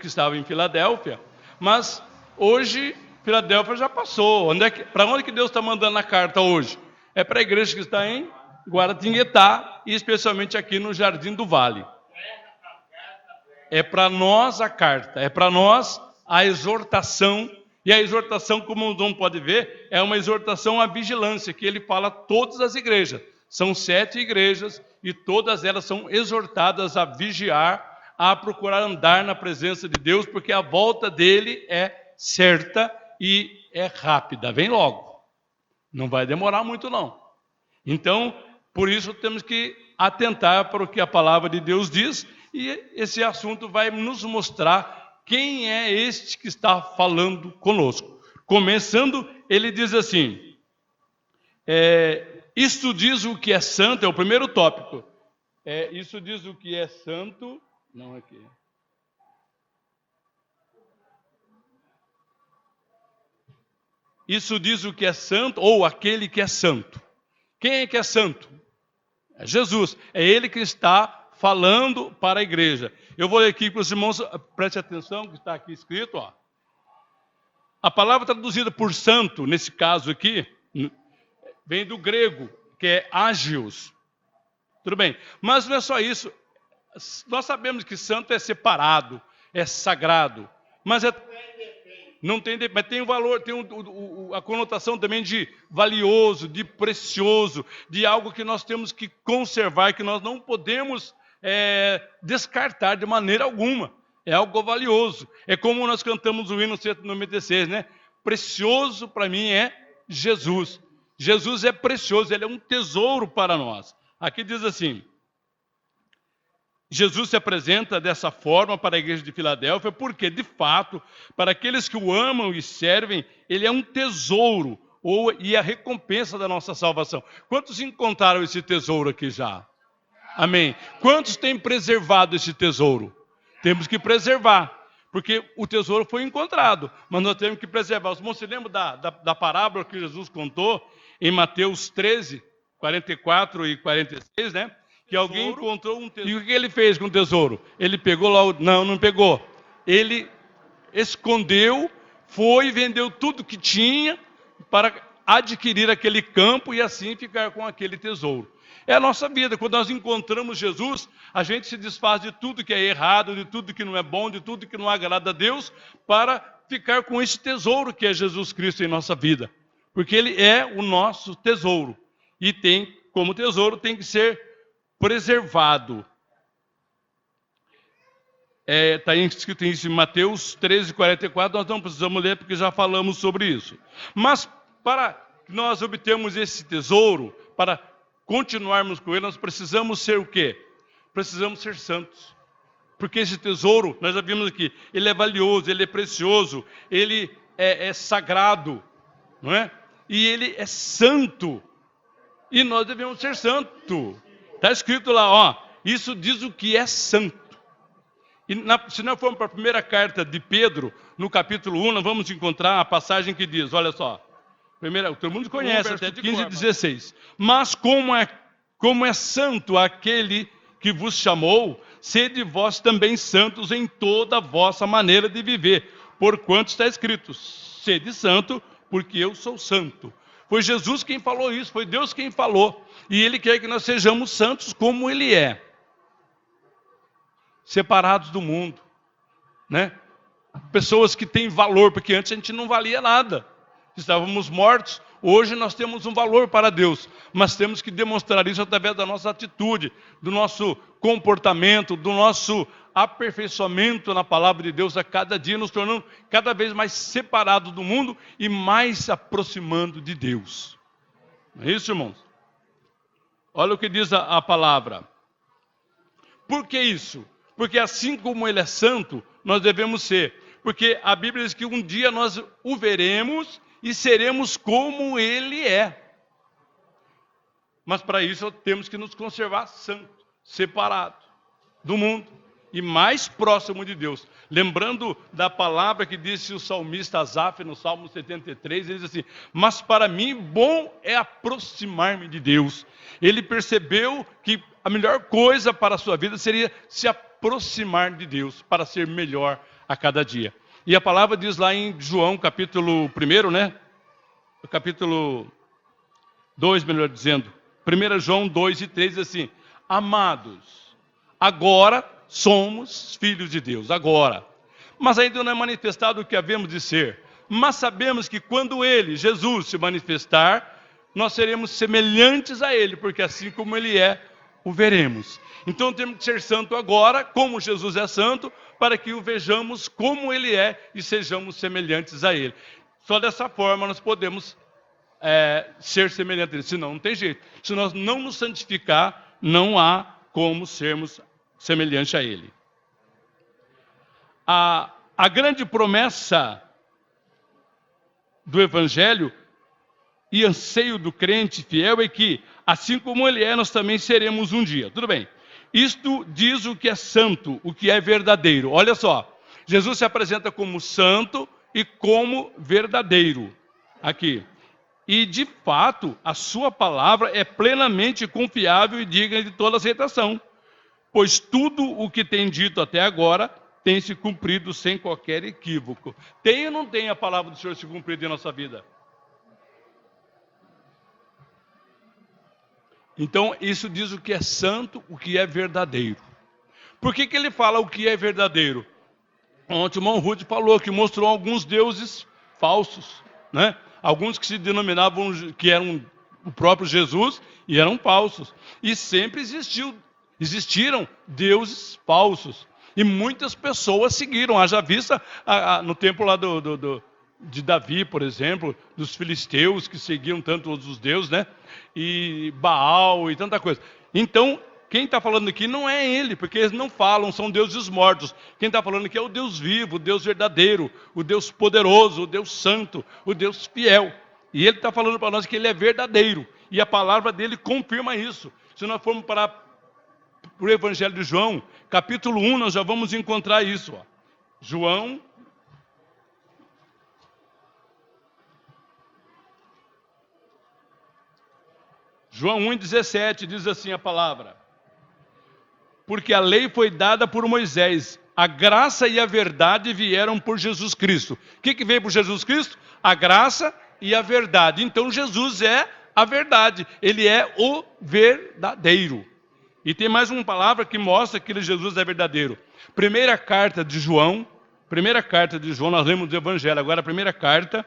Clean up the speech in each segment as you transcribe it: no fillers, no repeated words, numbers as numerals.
que estava em Filadélfia, mas hoje Filadélfia já passou. Para onde que Deus está mandando a carta hoje? É para a igreja que está em Guaratinguetá e especialmente aqui no Jardim do Vale. É para nós a carta, é para nós a exortação. E a exortação, como o Dom pode ver, é uma exortação à vigilância, que ele fala a todas as igrejas. São 7 igrejas e todas elas são exortadas a vigiar, a procurar andar na presença de Deus, porque a volta dele é certa e é rápida. Vem logo. Não vai demorar muito, não. Então, por isso temos que atentar para o que a palavra de Deus diz, e esse assunto vai nos mostrar quem é este que está falando conosco. Começando, ele diz assim, isto diz o que é santo, é o primeiro tópico. Isso diz o que é santo, não aqui. Isso diz o que é santo, ou aquele que é santo. Quem é que é santo? É Jesus. É ele que está falando para a igreja. Eu vou ler aqui para os irmãos, preste atenção, que está aqui escrito, ó. A palavra traduzida por santo, nesse caso aqui, vem do grego, que é ágios. Tudo bem, mas não é só isso. Nós sabemos que santo é separado, é sagrado, mas não tem, mas tem o valor, tem a conotação também de valioso, de precioso, de algo que nós temos que conservar, que nós não podemos descartar de maneira alguma. É algo valioso. É como nós cantamos o hino 196, né? Precioso para mim é Jesus. Jesus é precioso, ele é um tesouro para nós. Aqui diz assim, Jesus se apresenta dessa forma para a igreja de Filadélfia, porque, de fato, para aqueles que o amam e servem, ele é um tesouro e a recompensa da nossa salvação. Quantos encontraram esse tesouro aqui já? Amém. Quantos têm preservado esse tesouro? Temos que preservar, porque o tesouro foi encontrado, mas nós temos que preservar. Os irmãos se lembram da parábola que Jesus contou em Mateus 13, 44 e 46, né? Que alguém encontrou um tesouro. E o que ele fez com o tesouro? Ele pegou lá não pegou. Ele escondeu, foi e vendeu tudo que tinha para adquirir aquele campo e assim ficar com aquele tesouro. É a nossa vida. Quando nós encontramos Jesus, a gente se desfaz de tudo que é errado, de tudo que não é bom, de tudo que não agrada a Deus, para ficar com esse tesouro que é Jesus Cristo em nossa vida. Porque ele é o nosso tesouro. E como tesouro, tem que ser preservado. Está escrito isso em Mateus 13, 44, nós não precisamos ler porque já falamos sobre isso. Mas para nós obtermos esse tesouro, para continuarmos com ele, nós precisamos ser o quê? Precisamos ser santos. Porque esse tesouro, nós já vimos aqui, ele é valioso, ele é precioso, ele é sagrado, não é? E ele é santo. E nós devemos ser santos. Está escrito lá, ó, isso diz o que é santo. E se nós formos para a primeira carta de Pedro, no capítulo 1, nós vamos encontrar a passagem que diz, olha só. Todo mundo conhece, até 15 e 16. Mas como é santo aquele que vos chamou, sede vós também santos em toda a vossa maneira de viver. Porquanto está escrito, sede santo, porque eu sou santo. Foi Jesus quem falou isso, foi Deus quem falou. E Ele quer que nós sejamos santos como Ele é. Separados do mundo, né? Pessoas que têm valor, porque antes a gente não valia nada. Estávamos mortos, hoje nós temos um valor para Deus, mas temos que demonstrar isso através da nossa atitude, do nosso comportamento, do nosso aperfeiçoamento na palavra de Deus, a cada dia nos tornando cada vez mais separados do mundo e mais se aproximando de Deus. Não é isso, irmãos? Olha o que diz a palavra. Por que isso? Porque assim como Ele é santo, nós devemos ser. Porque a Bíblia diz que um dia nós o veremos e seremos como Ele é. Mas para isso temos que nos conservar santos, separados do mundo e mais próximo de Deus. Lembrando da palavra que disse o salmista Asaf no Salmo 73, ele diz assim, mas para mim bom é aproximar-me de Deus. Ele percebeu que a melhor coisa para a sua vida seria se aproximar de Deus, para ser melhor a cada dia. E a palavra diz lá em João, capítulo 1, né? Capítulo 2, melhor dizendo. 1 João 2 e 3 diz assim: amados, agora somos filhos de Deus, agora. Mas ainda não é manifestado o que havemos de ser. Mas sabemos que quando Ele, Jesus, se manifestar, nós seremos semelhantes a Ele, porque assim como Ele é, o veremos. Então temos que ser santo agora, como Jesus é santo, para que o vejamos como Ele é e sejamos semelhantes a Ele. Só dessa forma nós podemos ser semelhantes a Ele, senão não tem jeito. Se nós não nos santificar, não há como sermos semelhantes a Ele. A grande promessa do Evangelho e anseio do crente fiel é que, assim como Ele é, nós também seremos um dia. Tudo bem. Isto diz o que é santo, o que é verdadeiro. Olha só, Jesus se apresenta como santo e como verdadeiro. Aqui. E, de fato, a sua palavra é plenamente confiável e digna de toda aceitação. Pois tudo o que tem dito até agora tem se cumprido sem qualquer equívoco. Tem ou não tem a palavra do Senhor se cumprida em nossa vida? Então, isso diz o que é santo, o que é verdadeiro. Por que ele fala o que é verdadeiro? Ontem o irmão Rude falou que mostrou alguns deuses falsos, né? Alguns que se denominavam que eram o próprio Jesus e eram falsos. E sempre existiram deuses falsos. E muitas pessoas seguiram. Haja vista no tempo lá de Davi, por exemplo, dos filisteus que seguiam tanto os deuses, né? E Baal e tanta coisa. Então, quem está falando aqui não é ele, porque eles não falam, são deuses mortos. Quem está falando aqui é o Deus vivo, o Deus verdadeiro, o Deus poderoso, o Deus santo, o Deus fiel. E ele está falando para nós que ele é verdadeiro. E a palavra dele confirma isso. Se nós formos para o Evangelho de João, capítulo 1, nós já vamos encontrar isso. Ó. João 1,17 diz assim a palavra: porque a lei foi dada por Moisés, a graça e a verdade vieram por Jesus Cristo. O que veio por Jesus Cristo? A graça e a verdade. Então Jesus é a verdade, ele é o verdadeiro. E tem mais uma palavra que mostra que Jesus é verdadeiro. Primeira carta de João, nós lemos do Evangelho, agora a primeira carta,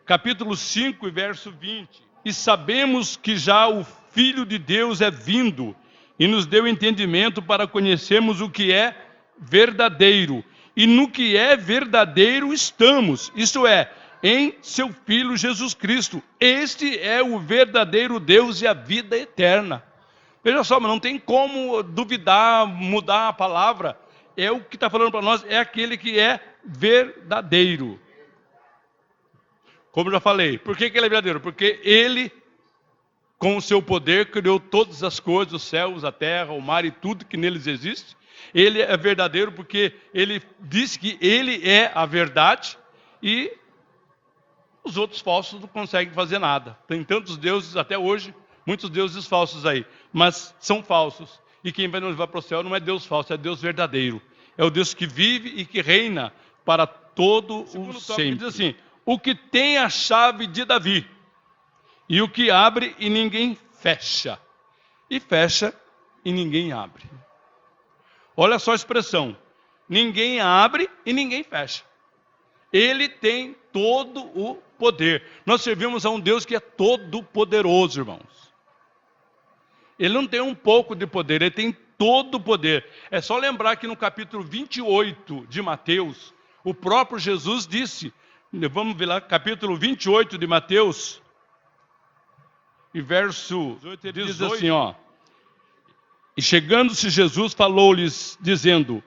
capítulo 5 e verso 20. E sabemos que já o Filho de Deus é vindo e nos deu entendimento para conhecermos o que é verdadeiro. E no que é verdadeiro estamos, isto é, em seu Filho Jesus Cristo. Este é o verdadeiro Deus e a vida eterna. Veja só, mas não tem como duvidar, mudar a palavra. É o que está falando para nós, é aquele que é verdadeiro. Como eu já falei, por que ele é verdadeiro? Porque ele, com o seu poder, criou todas as coisas, os céus, a terra, o mar e tudo que neles existe. Ele é verdadeiro porque ele disse que ele é a verdade e os outros falsos não conseguem fazer nada. Tem tantos deuses até hoje, muitos deuses falsos aí, mas são falsos. E quem vai nos levar para o céu não é Deus falso, é Deus verdadeiro. É o Deus que vive e que reina para todo o sempre. Diz assim: o que tem a chave de Davi, e o que abre e ninguém fecha, e fecha e ninguém abre. Olha só a expressão: ninguém abre e ninguém fecha. Ele tem todo o poder. Nós servimos a um Deus que é todo poderoso, irmãos. Ele não tem um pouco de poder, ele tem todo o poder. É só lembrar que no capítulo 28 de Mateus, o próprio Jesus disse, vamos ver lá, capítulo 28 de Mateus, e verso 18, diz assim, ó: e chegando-se Jesus, falou-lhes, dizendo: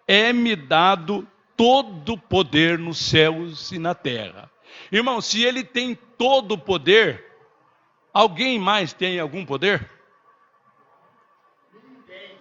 é-me dado todo o poder nos céus e na terra. Irmão, se ele tem todo o poder, alguém mais tem algum poder?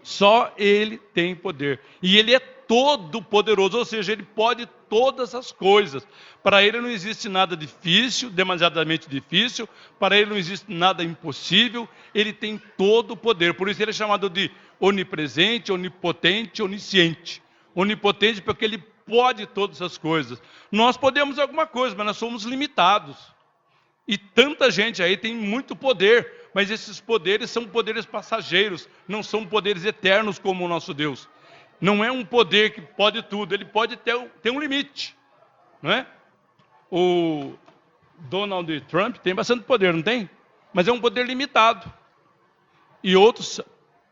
Só ele tem poder. E ele é todo poderoso, ou seja, ele pode todas as coisas. Para ele não existe nada difícil, demasiadamente difícil. Para ele não existe nada impossível. Ele tem todo o poder. Por isso ele é chamado de onipresente, onipotente, onisciente. Onipotente porque ele pode todas as coisas. Nós podemos alguma coisa, mas nós somos limitados. E tanta gente aí tem muito poder, mas esses poderes são poderes passageiros, não são poderes eternos como o nosso Deus. Não é um poder que pode tudo, ele pode ter um limite, não é? O Donald Trump tem bastante poder, não tem? Mas é um poder limitado. E outros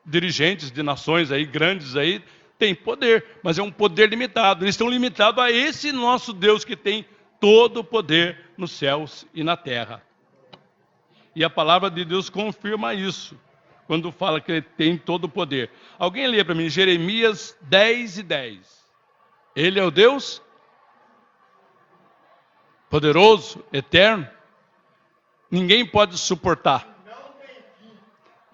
dirigentes de nações aí, grandes aí, têm poder, mas é um poder limitado. Eles estão limitados a esse nosso Deus que tem todo o poder nos céus e na terra. E a palavra de Deus confirma isso, quando fala que ele tem todo o poder. Alguém lê para mim, Jeremias 10:10. Ele é o Deus poderoso, eterno. Ninguém pode suportar.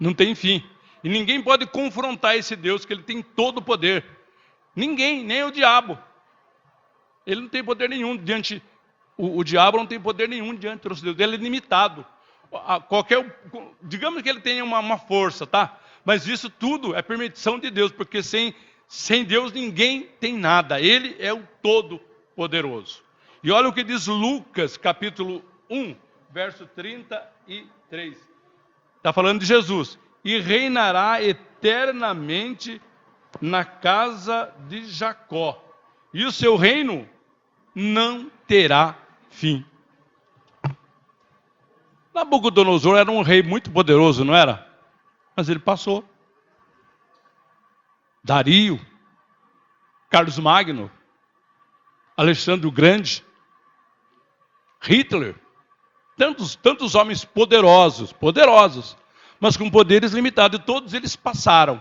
Não tem fim. E ninguém pode confrontar esse Deus, que ele tem todo o poder. Ninguém, nem o diabo. Ele não tem poder nenhum diante... O diabo não tem poder nenhum diante do nosso Deus. Ele é limitado. Digamos que ele tenha uma força, tá? Mas isso tudo é permissão de Deus, porque sem Deus ninguém tem nada. Ele é o Todo-Poderoso. E olha o que diz Lucas, capítulo 1, verso 33. Está falando de Jesus. E reinará eternamente na casa de Jacó. E o seu reino não terá fim. Nabucodonosor era um rei muito poderoso, não era? Mas ele passou. Dario, Carlos Magno, Alexandre o Grande, Hitler, tantos homens poderosos, mas com poderes limitados, e todos eles passaram.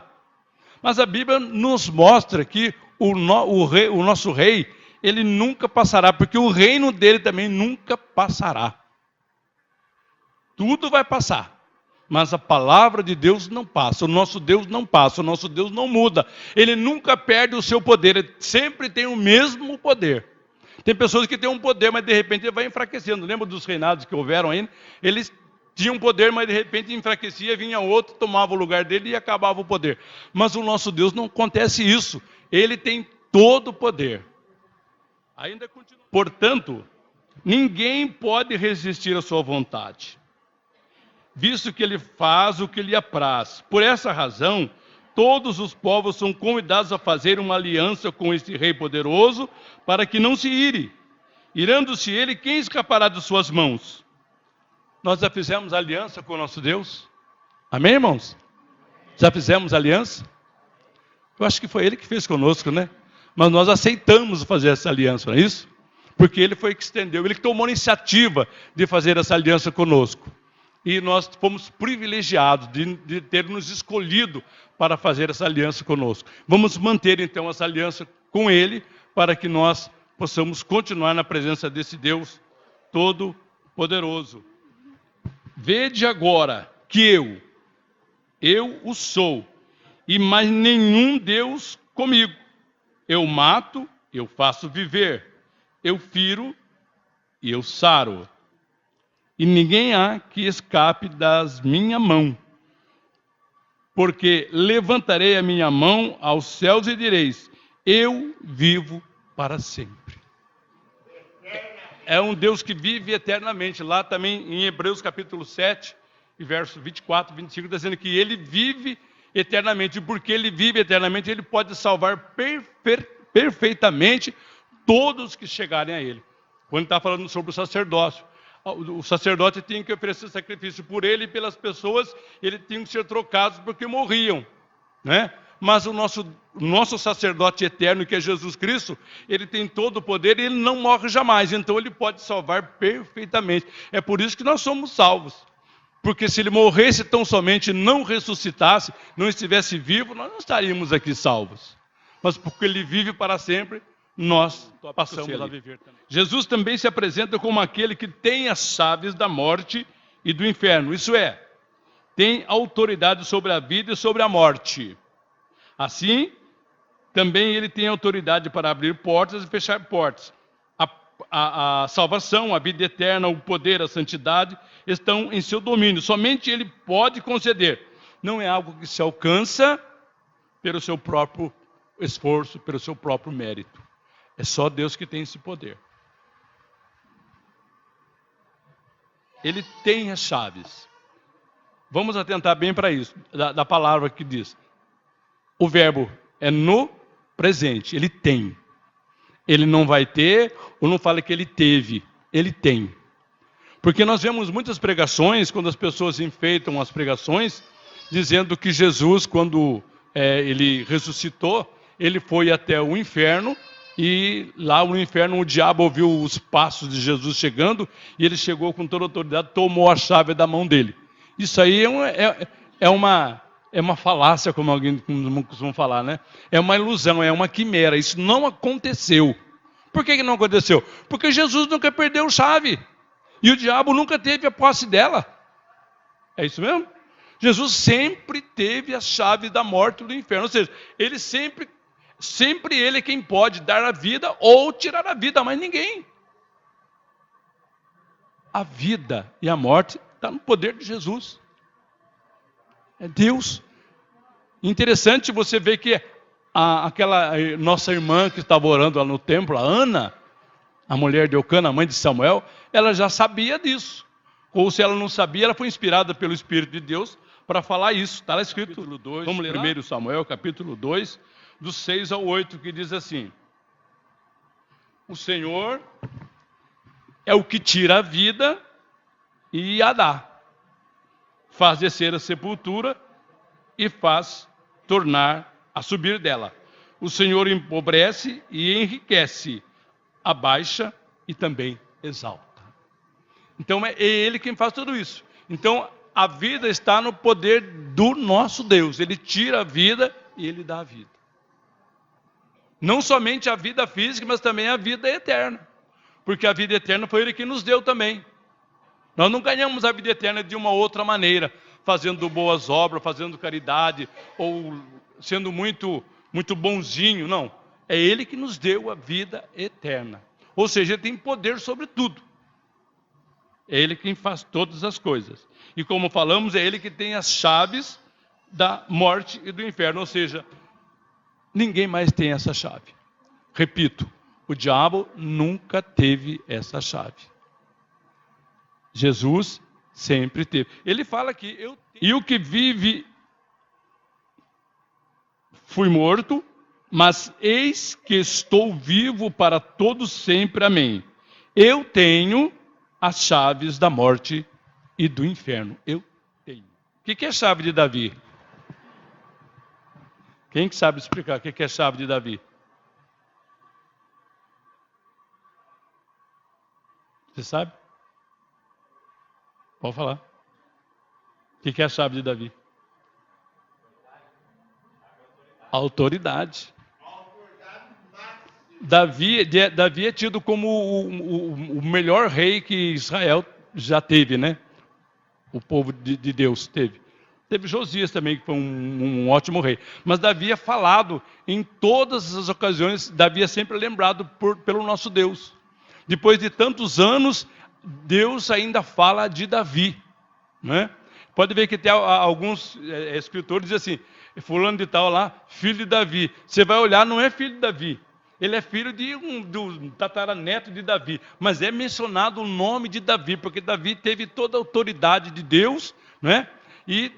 Mas a Bíblia nos mostra que o nosso rei, ele nunca passará, porque o reino dele também nunca passará. Tudo vai passar, mas a palavra de Deus não passa, o nosso Deus não passa, o nosso Deus não muda. Ele nunca perde o seu poder, ele sempre tem o mesmo poder. Tem pessoas que têm um poder, mas de repente ele vai enfraquecendo. Lembra dos reinados que houveram aí? Eles tinham poder, mas de repente enfraquecia, vinha outro, tomava o lugar dele e acabava o poder. Mas o nosso Deus não acontece isso. Ele tem todo o poder. Ainda continua. Portanto, ninguém pode resistir à sua vontade, visto que ele faz o que lhe apraz. Por essa razão, todos os povos são convidados a fazer uma aliança com este rei poderoso, para que não se ire. Irando-se ele, quem escapará de suas mãos? Nós já fizemos aliança com o nosso Deus? Amém, irmãos? Já fizemos aliança? Eu acho que foi ele que fez conosco, né? Mas nós aceitamos fazer essa aliança, não é isso? Porque ele foi que estendeu, ele que tomou a iniciativa de fazer essa aliança conosco. E nós fomos privilegiados de ter nos escolhido para fazer essa aliança conosco. Vamos manter então essa aliança com ele, para que nós possamos continuar na presença desse Deus Todo-Poderoso. Vede agora que eu o sou, e mais nenhum Deus comigo. Eu mato, eu faço viver, eu firo e eu saro. E ninguém há que escape das minhas mãos. Porque levantarei a minha mão aos céus e direis, eu vivo para sempre. É um Deus que vive eternamente. Lá também em Hebreus capítulo 7, e verso 24, 25, está dizendo que ele vive eternamente. E porque ele vive eternamente, ele pode salvar perfeitamente todos que chegarem a ele. Quando está falando sobre o sacerdócio, o sacerdote tinha que oferecer sacrifício por ele e pelas pessoas, ele tinha que ser trocado porque morriam, né? Mas o nosso sacerdote eterno, que é Jesus Cristo, ele tem todo o poder e ele não morre jamais, então ele pode salvar perfeitamente. É por isso que nós somos salvos, porque se ele morresse tão somente, não ressuscitasse, não estivesse vivo, nós não estaríamos aqui salvos. Mas porque ele vive para sempre, nós passamos a viver também. Jesus também se apresenta como aquele que tem as chaves da morte e do inferno. Isso é, tem autoridade sobre a vida e sobre a morte. Assim, também ele tem autoridade para abrir portas e fechar portas. A salvação, a vida eterna, o poder, a santidade estão em seu domínio. Somente ele pode conceder. Não é algo que se alcança pelo seu próprio esforço, pelo seu próprio mérito. É só Deus que tem esse poder. Ele tem as chaves. Vamos atentar bem para isso, da palavra que diz. O verbo é no presente, ele tem. Ele não vai ter, ou não fala que ele teve, ele tem. Porque nós vemos muitas pregações, quando as pessoas enfeitam as pregações, dizendo que Jesus, quando ele ressuscitou, ele foi até o inferno, e lá no inferno o diabo ouviu os passos de Jesus chegando, e ele chegou com toda a autoridade, tomou a chave da mão dele. Isso aí é uma falácia, como alguém costuma falar, né? É uma ilusão, é uma quimera. Isso não aconteceu. Por que não aconteceu? Porque Jesus nunca perdeu chave. E o diabo nunca teve a posse dela. É isso mesmo? Jesus sempre teve a chave da morte e do inferno. Ou seja, ele sempre ele é quem pode dar a vida ou tirar a vida, mas ninguém. A vida e a morte está no poder de Jesus. É Deus. Interessante você ver que aquela nossa irmã que estava orando lá no templo, a Ana, a mulher de Eucana, a mãe de Samuel, ela já sabia disso. Ou se ela não sabia, ela foi inspirada pelo Espírito de Deus para falar isso. Está lá escrito, capítulo 2, vamos ler 1 Samuel, capítulo 2, do 6 ao 8, que diz assim: o Senhor é o que tira a vida e a dá. Faz descer a sepultura e faz tornar a subir dela. O Senhor empobrece e enriquece, abaixa e também exalta. Então é Ele quem faz tudo isso. Então a vida está no poder do nosso Deus. Ele tira a vida e Ele dá a vida. Não somente a vida física, mas também a vida eterna. Porque a vida eterna foi Ele que nos deu também. Nós não ganhamos a vida eterna de uma outra maneira, fazendo boas obras, fazendo caridade, ou sendo muito bonzinho, não. É Ele que nos deu a vida eterna. Ou seja, Ele tem poder sobre tudo. É Ele quem faz todas as coisas. E como falamos, é Ele que tem as chaves da morte e do inferno. Ou seja, ninguém mais tem essa chave. Repito, o diabo nunca teve essa chave. Jesus sempre teve. Ele fala que e o que vive, fui morto, mas eis que estou vivo para todos sempre. Amém. Eu tenho as chaves da morte e do inferno. Eu tenho. O que é a chave de Davi? Quem que sabe explicar o que é a chave de Davi? Você sabe? Pode falar. O que é a chave de Davi? Autoridade. Davi é tido como o melhor rei que Israel já teve, né? O povo de Deus teve. Teve Josias também, que foi um ótimo rei. Mas Davi é falado em todas as ocasiões. Davi é sempre lembrado pelo nosso Deus. Depois de tantos anos, Deus ainda fala de Davi, né? Pode ver que tem alguns escritores que dizem assim: fulano de tal lá, filho de Davi. Você vai olhar, não é filho de Davi. Ele é filho do tataraneto de Davi. Mas é mencionado o nome de Davi, porque Davi teve toda a autoridade de Deus, né? E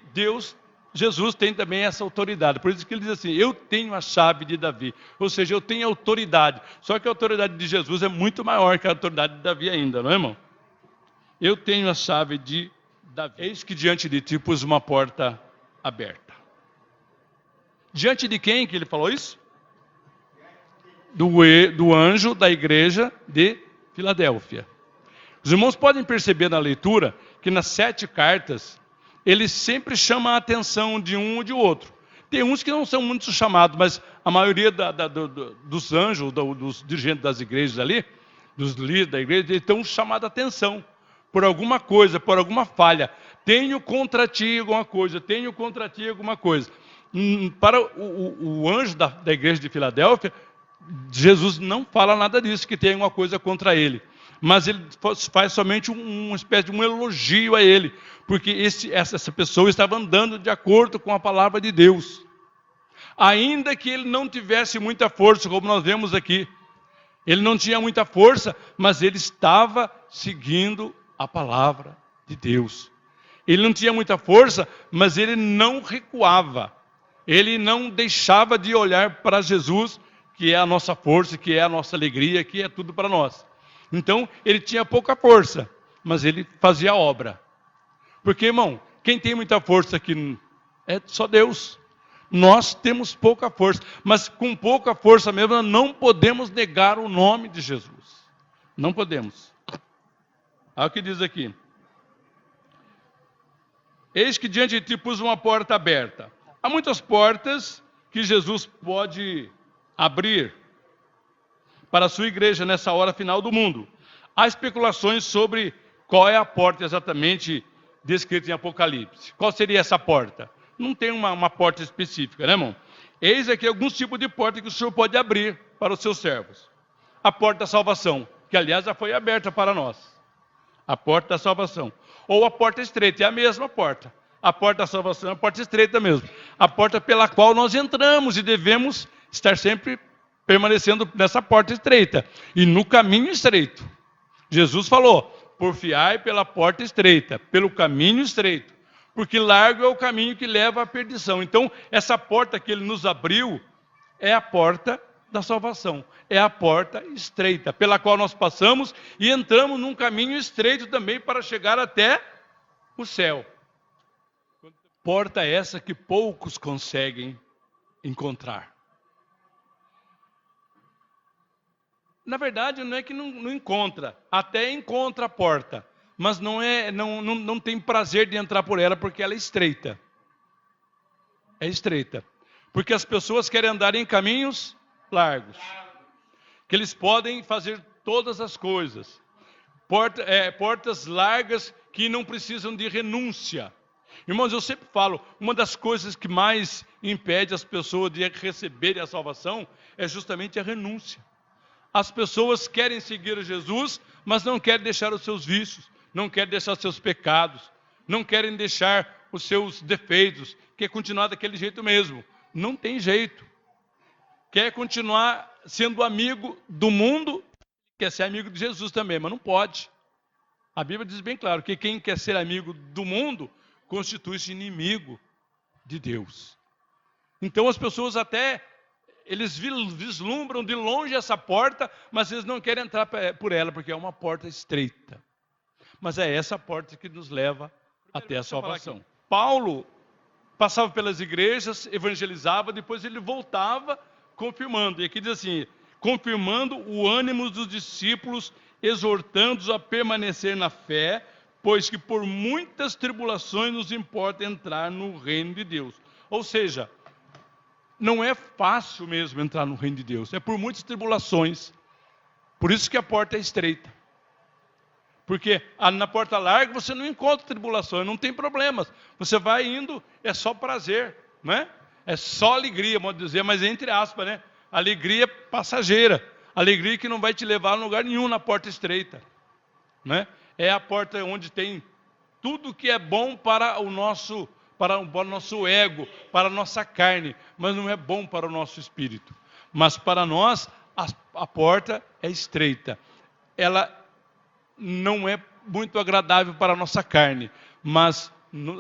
Jesus tem também essa autoridade. Por isso que ele diz assim: eu tenho a chave de Davi. Ou seja, eu tenho autoridade. Só que a autoridade de Jesus é muito maior que a autoridade de Davi ainda, não é, irmão? Eu tenho a chave de Davi. Eis que diante de ti pus uma porta aberta. Diante de quem que ele falou isso? Do anjo da igreja de Filadélfia. Os irmãos podem perceber na leitura que nas 7 cartas, ele sempre chama a atenção de um ou de outro. Tem uns que não são muito chamados, mas a maioria dos anjos, dos dirigentes das igrejas ali, dos líderes da igreja, eles estão chamando a atenção por alguma coisa, por alguma falha. Tenho contra ti alguma coisa, tenho contra ti alguma coisa. Para o anjo da igreja de Filadélfia, Jesus não fala nada disso, que tem alguma coisa contra ele. Mas ele faz somente uma espécie de um elogio a ele, porque essa pessoa estava andando de acordo com a palavra de Deus. Ainda que ele não tivesse muita força, como nós vemos aqui. Ele não tinha muita força, mas ele estava seguindo a palavra de Deus. Ele não tinha muita força, mas ele não recuava. Ele não deixava de olhar para Jesus, que é a nossa força, que é a nossa alegria, que é tudo para nós. Então, ele tinha pouca força, mas ele fazia a obra. Porque, irmão, quem tem muita força aqui é só Deus. Nós temos pouca força, mas com pouca força mesmo, nós não podemos negar o nome de Jesus. Não podemos. Olha o que diz aqui. Eis que diante de ti pus uma porta aberta. Há muitas portas que Jesus pode abrir para a sua igreja nessa hora final do mundo. Há especulações sobre qual é a porta exatamente descrita em Apocalipse. Qual seria essa porta? Não tem uma porta específica, né, irmão? Eis aqui alguns tipos de porta que o Senhor pode abrir para os seus servos. A porta da salvação, que aliás já foi aberta para nós. A porta da salvação. Ou a porta estreita, é a mesma porta. A porta da salvação é a porta estreita mesmo. A porta pela qual nós entramos e devemos estar sempre permanecendo nessa porta estreita. E no caminho estreito. Jesus falou, porfiai pela porta estreita, pelo caminho estreito. Porque largo é o caminho que leva à perdição. Então, essa porta que ele nos abriu é a porta da salvação. É a porta estreita, pela qual nós passamos e entramos num caminho estreito também para chegar até o céu. Porta essa que poucos conseguem encontrar. Na verdade, não é que não encontra, até encontra a porta, mas não tem prazer de entrar por ela porque ela é estreita. É estreita. Porque as pessoas querem andar em caminhos largos. Que eles podem fazer todas as coisas. Portas largas que não precisam de renúncia. Irmãos, eu sempre falo, uma das coisas que mais impede as pessoas de receberem a salvação é justamente a renúncia. As pessoas querem seguir Jesus, mas não querem deixar os seus vícios, não querem deixar os seus pecados, não querem deixar os seus defeitos, quer continuar daquele jeito mesmo. Não tem jeito. Quer continuar sendo amigo do mundo, quer ser amigo de Jesus também, mas não pode. A Bíblia diz bem claro que quem quer ser amigo do mundo constitui-se inimigo de Deus. Então as pessoas até, eles vislumbram de longe essa porta, mas eles não querem entrar por ela, porque é uma porta estreita. Mas é essa porta que nos leva até a salvação. Paulo passava pelas igrejas, evangelizava, depois ele voltava confirmando. E aqui diz assim, confirmando o ânimo dos discípulos, exortando-os a permanecer na fé, pois que por muitas tribulações nos importa entrar no reino de Deus. Ou seja, não é fácil mesmo entrar no reino de Deus, é por muitas tribulações. Por isso que a porta é estreita. Porque na porta larga você não encontra tribulações, não tem problemas. Você vai indo, é só prazer, né? É só alegria, vamos dizer, mas entre aspas, né? Alegria passageira. Alegria que não vai te levar a lugar nenhum na porta estreita, né? É a porta onde tem tudo que é bom para o nosso ego, para a nossa carne, mas não é bom para o nosso espírito. Mas para nós, a porta é estreita. Ela não é muito agradável para a nossa carne, mas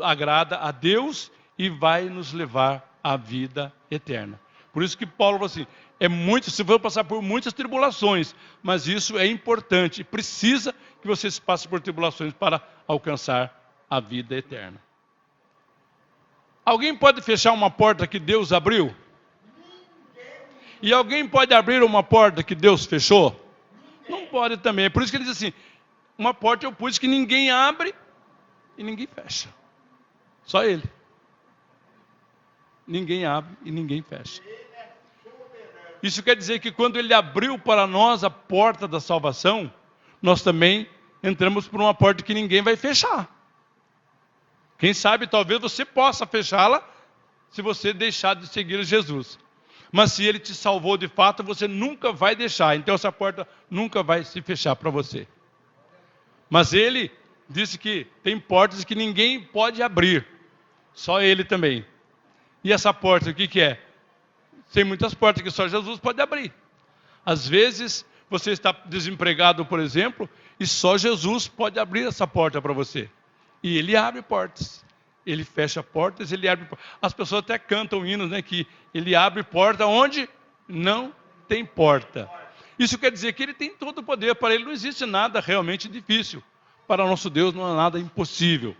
agrada a Deus e vai nos levar à vida eterna. Por isso que Paulo falou assim, você vai passar por muitas tribulações, mas isso é importante, precisa que vocês passem por tribulações para alcançar a vida eterna. Alguém pode fechar uma porta que Deus abriu? E alguém pode abrir uma porta que Deus fechou? Não pode também. É por isso que ele diz assim, uma porta eu pus que ninguém abre e ninguém fecha. Só ele. Ninguém abre e ninguém fecha. Isso quer dizer que quando ele abriu para nós a porta da salvação, nós também entramos por uma porta que ninguém vai fechar. Quem sabe, talvez você possa fechá-la se você deixar de seguir Jesus. Mas se ele te salvou de fato, você nunca vai deixar. Então essa porta nunca vai se fechar para você. Mas ele disse que tem portas que ninguém pode abrir. Só ele também. E essa porta, o que é? Tem muitas portas que só Jesus pode abrir. Às vezes, Você está desempregado, por exemplo, e só Jesus pode abrir essa porta para você. E Ele abre portas. Ele fecha portas, Ele abre portas. As pessoas até cantam hinos, né, que Ele abre porta onde não tem porta. Isso quer dizer que Ele tem todo o poder. Para Ele não existe nada realmente difícil. Para o nosso Deus não há nada impossível.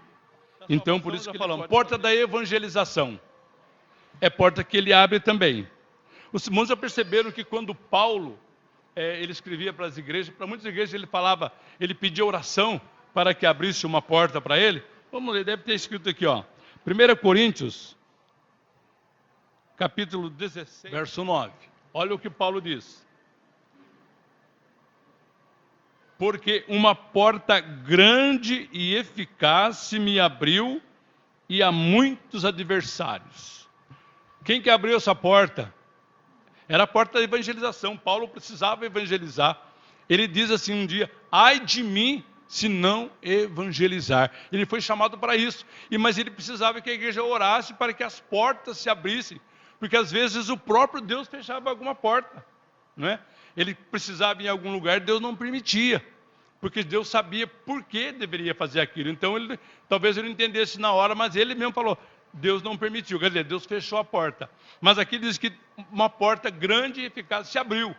Então, por isso que falamos, porta da evangelização. É porta que Ele abre também. Os irmãos já perceberam que quando Paulo, ele escrevia para as igrejas, para muitas igrejas ele falava, ele pedia oração para que abrisse uma porta para ele. Vamos ler, deve ter escrito aqui, ó. 1 Coríntios, capítulo 16, verso 9. Olha o que Paulo diz. Porque uma porta grande e eficaz se me abriu e há muitos adversários. Quem que abriu essa porta? Era a porta da evangelização. Paulo precisava evangelizar. Ele diz assim um dia, ai de mim se não evangelizar. Ele foi chamado para isso. Mas ele precisava que a igreja orasse para que as portas se abrissem. Porque às vezes o próprio Deus fechava alguma porta. Não é? Ele precisava ir em algum lugar, Deus não permitia. Porque Deus sabia por que deveria fazer aquilo. Então, talvez ele não entendesse na hora, mas ele mesmo falou, Deus não permitiu. Quer dizer, Deus fechou a porta. Mas aqui diz que uma porta grande e eficaz se abriu.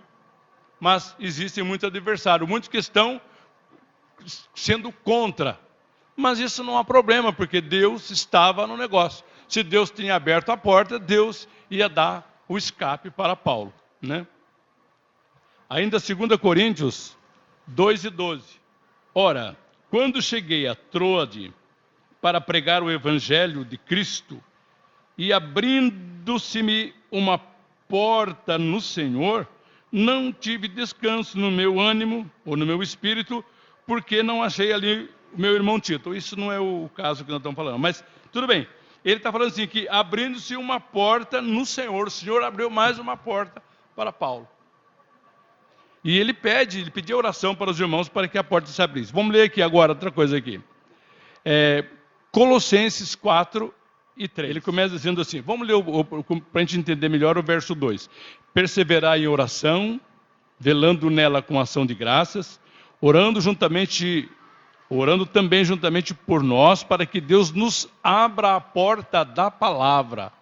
Mas existem muitos adversários, muitos que estão sendo contra. Mas isso não há problema, porque Deus estava no negócio. Se Deus tinha aberto a porta, Deus ia dar o escape para Paulo, né? Ainda 2 Coríntios 2:12. Ora, quando cheguei a Troade para pregar o evangelho de Cristo, e abrindo-se-me uma porta no Senhor, não tive descanso no meu ânimo, ou no meu espírito, porque não achei ali o meu irmão Tito. Isso não é o caso que nós estamos falando, mas tudo bem. Ele está falando assim, que abrindo-se uma porta no Senhor, o Senhor abriu mais uma porta para Paulo. E ele pedia oração para os irmãos para que a porta se abrisse. Vamos ler aqui agora outra coisa aqui. Colossenses 4:3. Ele começa dizendo assim, vamos ler para a gente entender melhor o verso 2. Perseverar em oração, velando nela com ação de graças, orando também juntamente por nós, para que Deus nos abra a porta da palavra.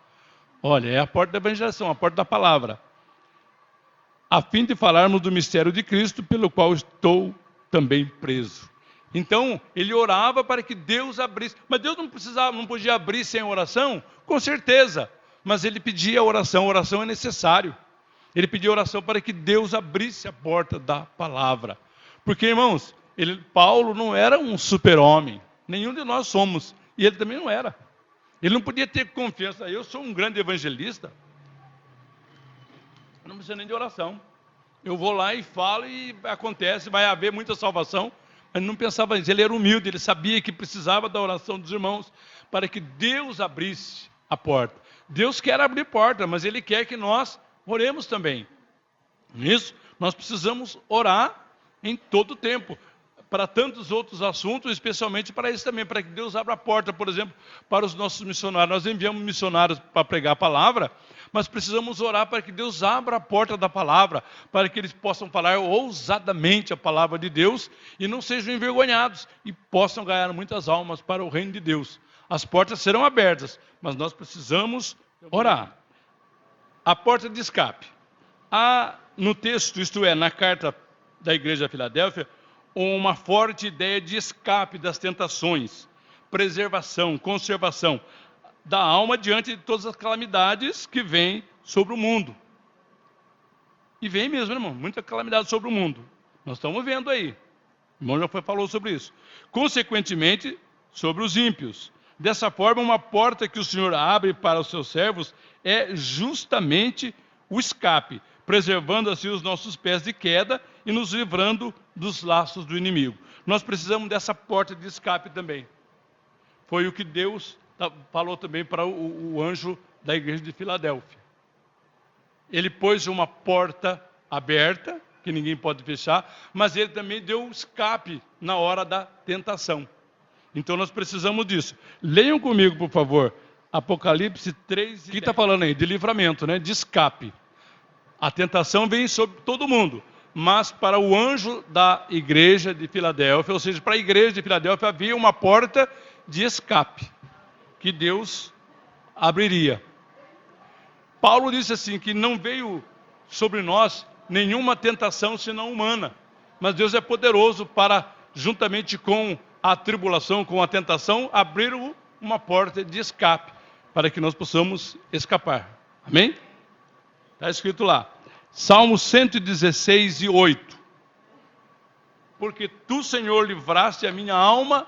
Olha, é a porta da evangelização, a porta da palavra. A fim de falarmos do mistério de Cristo, pelo qual estou também preso. Então, ele orava para que Deus abrisse. Mas Deus não podia abrir sem oração? Com certeza. Mas ele pedia oração é necessário. Ele pedia oração para que Deus abrisse a porta da palavra. Porque, irmãos, Paulo não era um super-homem. Nenhum de nós somos. E ele também não era. Ele não podia ter confiança. Eu sou um grande evangelista. Não precisa nem de oração. Eu vou lá e falo e acontece, vai haver muita salvação. Mas não pensava nisso. Ele era humilde, ele sabia que precisava da oração dos irmãos para que Deus abrisse a porta. Deus quer abrir porta, mas Ele quer que nós oremos também. Nisso, nós precisamos orar em todo o tempo. Para tantos outros assuntos, especialmente para isso também, para que Deus abra a porta, por exemplo, para os nossos missionários. Nós enviamos missionários para pregar a palavra, mas precisamos orar para que Deus abra a porta da palavra, para que eles possam falar ousadamente a palavra de Deus e não sejam envergonhados e possam ganhar muitas almas para o reino de Deus. As portas serão abertas, mas nós precisamos orar. A porta de escape. Há no texto, isto é, na carta da igreja de Filadélfia, uma forte ideia de escape das tentações, preservação, conservação da alma diante de todas as calamidades que vêm sobre o mundo. E vem mesmo, irmão, muita calamidade sobre o mundo. Nós estamos vendo aí. O irmão já falou sobre isso. Consequentemente, sobre os ímpios. Dessa forma, uma porta que o Senhor abre para os seus servos é justamente o escape, preservando assim os nossos pés de queda e nos livrando dos laços do inimigo. Nós precisamos dessa porta de escape também. Foi o que Deus falou também para o anjo da igreja de Filadélfia. Ele pôs uma porta aberta, que ninguém pode fechar, mas ele também deu um escape na hora da tentação. Então nós precisamos disso. Leiam comigo, por favor, Apocalipse 3. O que está falando aí? De livramento, né? De escape. A tentação vem sobre todo mundo, mas para o anjo da igreja de Filadélfia, ou seja, para a igreja de Filadélfia havia uma porta de escape que Deus abriria. Paulo disse assim, que não veio sobre nós nenhuma tentação senão humana, mas Deus é poderoso para, juntamente com a tribulação, com a tentação, abrir uma porta de escape, para que nós possamos escapar. Amém? Está escrito lá, Salmo 116, 8. Porque tu, Senhor, livraste a minha alma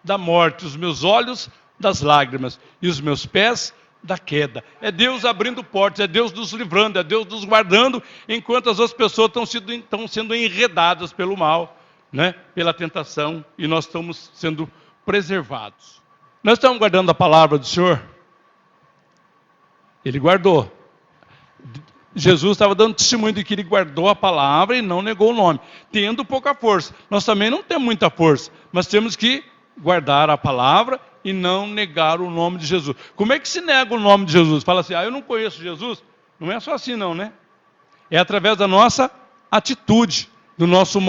da morte, os meus olhos das lágrimas e os meus pés da queda. É Deus abrindo portas, é Deus nos livrando, é Deus nos guardando, enquanto as outras pessoas estão sendo enredadas pelo mal, né? Pela tentação, e nós estamos sendo preservados. Nós estamos guardando a palavra do Senhor? Ele guardou. Jesus estava dando testemunho de que ele guardou a palavra e não negou o nome, tendo pouca força. Nós também não temos muita força, mas temos que guardar a palavra e não negar o nome de Jesus. Como é que se nega o nome de Jesus? Fala assim, eu não conheço Jesus? Não é só assim não, né? É através da nossa atitude, do nosso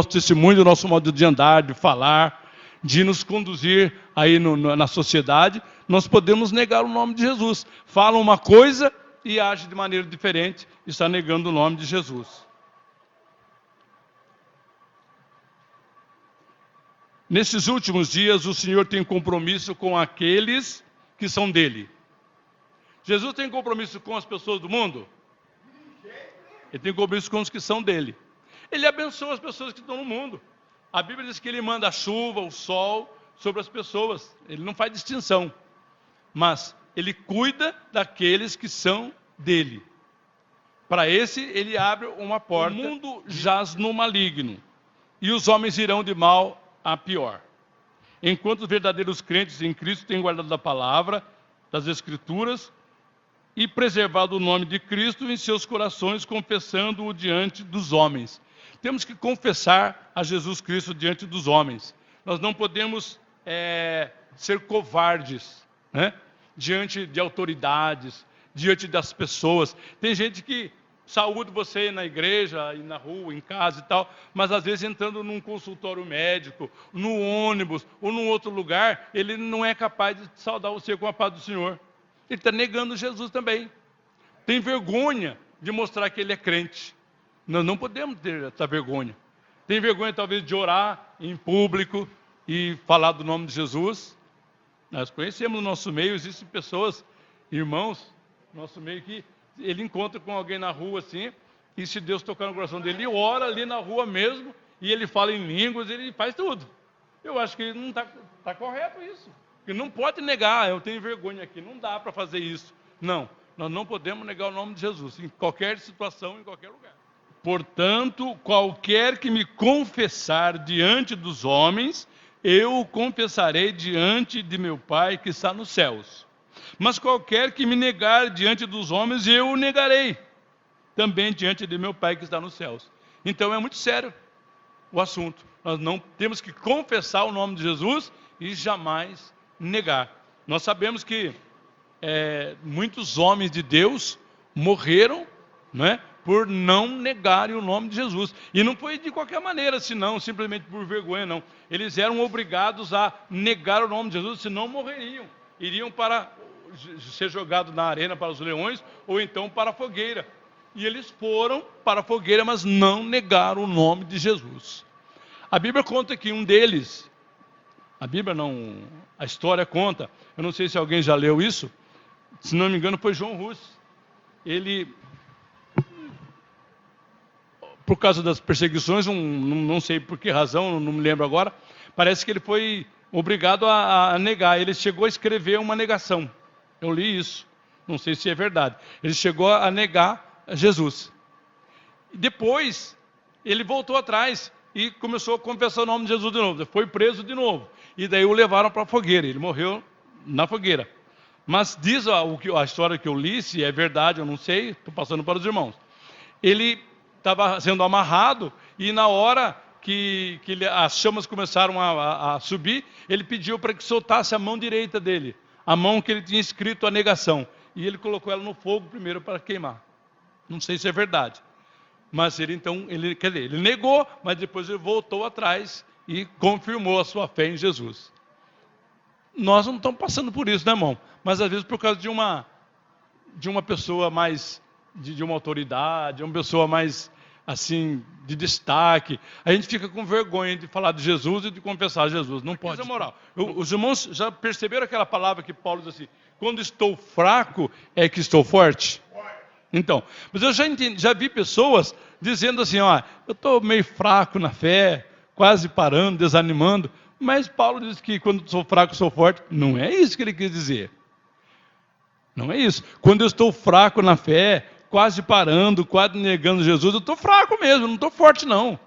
testemunho, do nosso modo de andar, de falar, de nos conduzir aí na sociedade. Nós podemos negar o nome de Jesus. Fala uma coisa e age de maneira diferente, está negando o nome de Jesus. Nesses últimos dias, o Senhor tem compromisso com aqueles que são dele. Jesus tem compromisso com as pessoas do mundo? Ele tem compromisso com os que são dele. Ele abençoa as pessoas que estão no mundo. A Bíblia diz que ele manda a chuva, o sol sobre as pessoas. Ele não faz distinção. Mas ele cuida daqueles que são dele. Para esse, ele abre uma porta. O mundo jaz no maligno, e os homens irão de mal a pior. Enquanto os verdadeiros crentes em Cristo têm guardado a palavra das Escrituras e preservado o nome de Cristo em seus corações, confessando-o diante dos homens. Temos que confessar a Jesus Cristo diante dos homens. Nós não podemos ser covardes, né? Diante de autoridades, diante das pessoas. Tem gente que saúda você na igreja, na rua, em casa e tal, mas às vezes entrando num consultório médico, no ônibus ou num outro lugar, ele não é capaz de saudar você com a paz do Senhor. Ele está negando Jesus também. Tem vergonha de mostrar que ele é crente. Nós não podemos ter essa vergonha. Tem vergonha talvez de orar em público e falar do nome de Jesus. Nós conhecemos no nosso meio, existem pessoas, irmãos, no nosso meio que ele encontra com alguém na rua assim, e se Deus tocar no coração dele, ele ora ali na rua mesmo, e ele fala em línguas, ele faz tudo. Eu acho que não está correto isso. Porque não pode negar, eu tenho vergonha aqui, não dá para fazer isso. Não, nós não podemos negar o nome de Jesus, em qualquer situação, em qualquer lugar. Portanto, qualquer que me confessar diante dos homens, eu o confessarei diante de meu Pai que está nos céus. Mas qualquer que me negar diante dos homens, eu o negarei também diante de meu Pai que está nos céus. Então é muito sério o assunto. Nós não temos que confessar o nome de Jesus e jamais negar. Nós sabemos que muitos homens de Deus morreram, né, por não negarem o nome de Jesus. E não foi de qualquer maneira, senão simplesmente por vergonha, não. Eles eram obrigados a negar o nome de Jesus, senão morreriam. Iriam para ser jogados na arena para os leões, ou então para a fogueira. E eles foram para a fogueira, mas não negaram o nome de Jesus. A Bíblia conta que um deles, a história conta, eu não sei se alguém já leu isso, se não me engano foi John Hus. Ele, por causa das perseguições, não sei por que razão, não me lembro agora, parece que ele foi obrigado a negar. Ele chegou a escrever uma negação. Eu li isso, não sei se é verdade. Ele chegou a negar Jesus. E depois, ele voltou atrás e começou a confessar o nome de Jesus de novo. Foi preso de novo. E daí o levaram para a fogueira. Ele morreu na fogueira. Mas diz a história que eu li, se é verdade, eu não sei, estou passando para os irmãos. Ele estava sendo amarrado e na hora que as chamas começaram a subir, ele pediu para que soltasse a mão direita dele, a mão que ele tinha escrito a negação. E ele colocou ela no fogo primeiro para queimar. Não sei se é verdade. Mas ele negou, mas depois ele voltou atrás e confirmou a sua fé em Jesus. Nós não estamos passando por isso, né, irmão? Mas às vezes por causa de uma pessoa mais, de uma autoridade, uma pessoa mais, assim, de destaque, a gente fica com vergonha de falar de Jesus e de confessar Jesus. Não pode. Isso é moral. Os irmãos já perceberam aquela palavra que Paulo diz assim, quando estou fraco é que estou forte? Então, mas eu já vi pessoas dizendo assim, ó, eu estou meio fraco na fé, quase parando, desanimando, mas Paulo diz que quando sou fraco, sou forte. Não é isso que ele quis dizer. Não é isso. Quando eu estou fraco na fé, quase parando, quase negando Jesus, eu estou fraco mesmo, não estou forte não.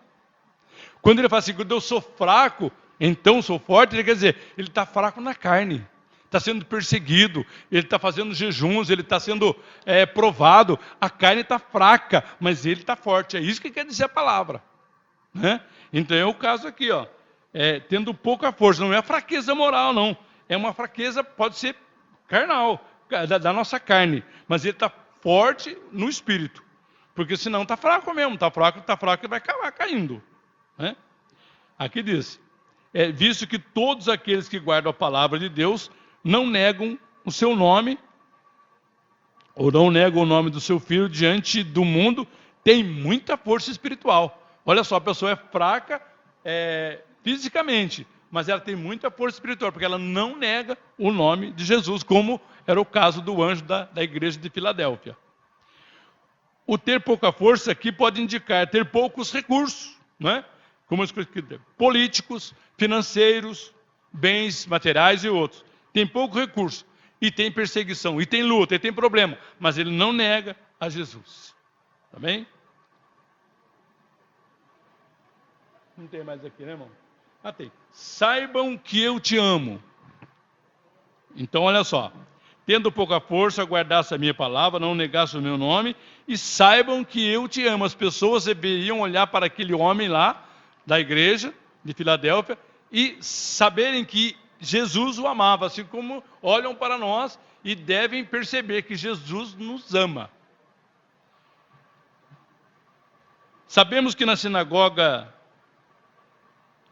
Quando ele fala assim, quando eu sou fraco, então sou forte, ele quer dizer, ele está fraco na carne. Está sendo perseguido, ele está fazendo jejuns, ele está sendo provado, a carne está fraca, mas ele está forte. É isso que quer dizer a palavra. Né? Então é o caso aqui, ó, tendo pouca força, não é fraqueza moral, não. É uma fraqueza, pode ser carnal, da nossa carne, mas ele está forte no espírito, porque senão está fraco mesmo, está fraco e vai acabar caindo. Né? Aqui diz, visto que todos aqueles que guardam a palavra de Deus não negam o seu nome, ou não negam o nome do seu filho diante do mundo, tem muita força espiritual. Olha só, a pessoa é fraca fisicamente, mas ela tem muita força espiritual, porque ela não nega o nome de Jesus, como era o caso do anjo da igreja de Filadélfia. O ter pouca força aqui pode indicar ter poucos recursos, não é? Como políticos, financeiros, bens materiais e outros. Tem pouco recurso, e tem perseguição, e tem luta, e tem problema, mas ele não nega a Jesus. Tá bem? Não tem mais aqui, né, irmão? Tem. Saibam que eu te amo. Então, olha só. Tendo pouca força, guardasse a minha palavra, não negasse o meu nome, e saibam que eu te amo. As pessoas deveriam olhar para aquele homem lá, da igreja de Filadélfia, e saberem que Jesus o amava, assim como olham para nós e devem perceber que Jesus nos ama. Sabemos que na sinagoga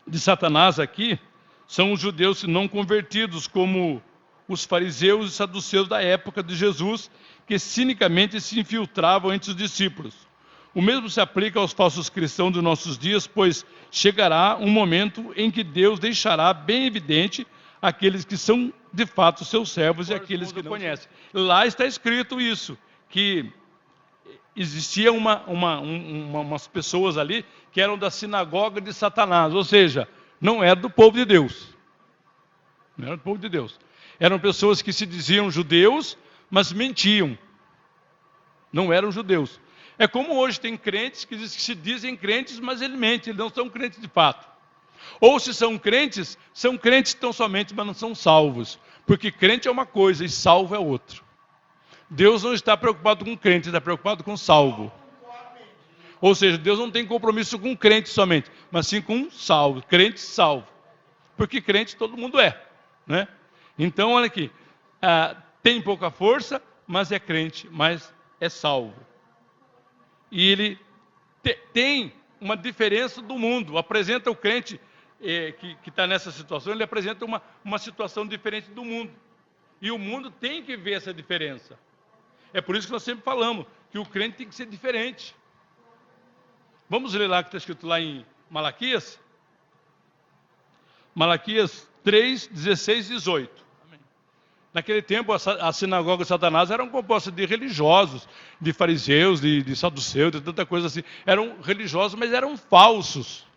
de Satanás aqui, são os judeus não convertidos, como os fariseus e saduceus da época de Jesus, que cinicamente se infiltravam entre os discípulos. O mesmo se aplica aos falsos cristãos dos nossos dias, pois chegará um momento em que Deus deixará bem evidente aqueles que são de fato seus servos e aqueles que não conhecem. Lá está escrito isso, que existia umas pessoas ali que eram da sinagoga de Satanás, ou seja, não era do povo de Deus. Não era do povo de Deus. Eram pessoas que se diziam judeus, mas mentiam. Não eram judeus. É como hoje tem crentes que se dizem crentes, mas eles mentem, eles não são crentes de fato. Ou se são crentes tão somente, mas não são salvos. Porque crente é uma coisa e salvo é outra. Deus não está preocupado com crente, está preocupado com salvo. Ou seja, Deus não tem compromisso com crente somente, mas sim com salvo, crente salvo. Porque crente todo mundo é. Né? Então, olha aqui, tem pouca força, mas é crente, mas é salvo. E ele tem uma diferença do mundo, apresenta o crente que está nessa situação, ele apresenta uma situação diferente do mundo. E o mundo tem que ver essa diferença. É por isso que nós sempre falamos que o crente tem que ser diferente. Vamos ler lá o que está escrito lá em Malaquias? Malaquias 3, 16 e 18. Naquele tempo, a sinagoga de Satanás era composta de religiosos, de fariseus, de saduceus, de tanta coisa assim. Eram religiosos, mas eram falsos.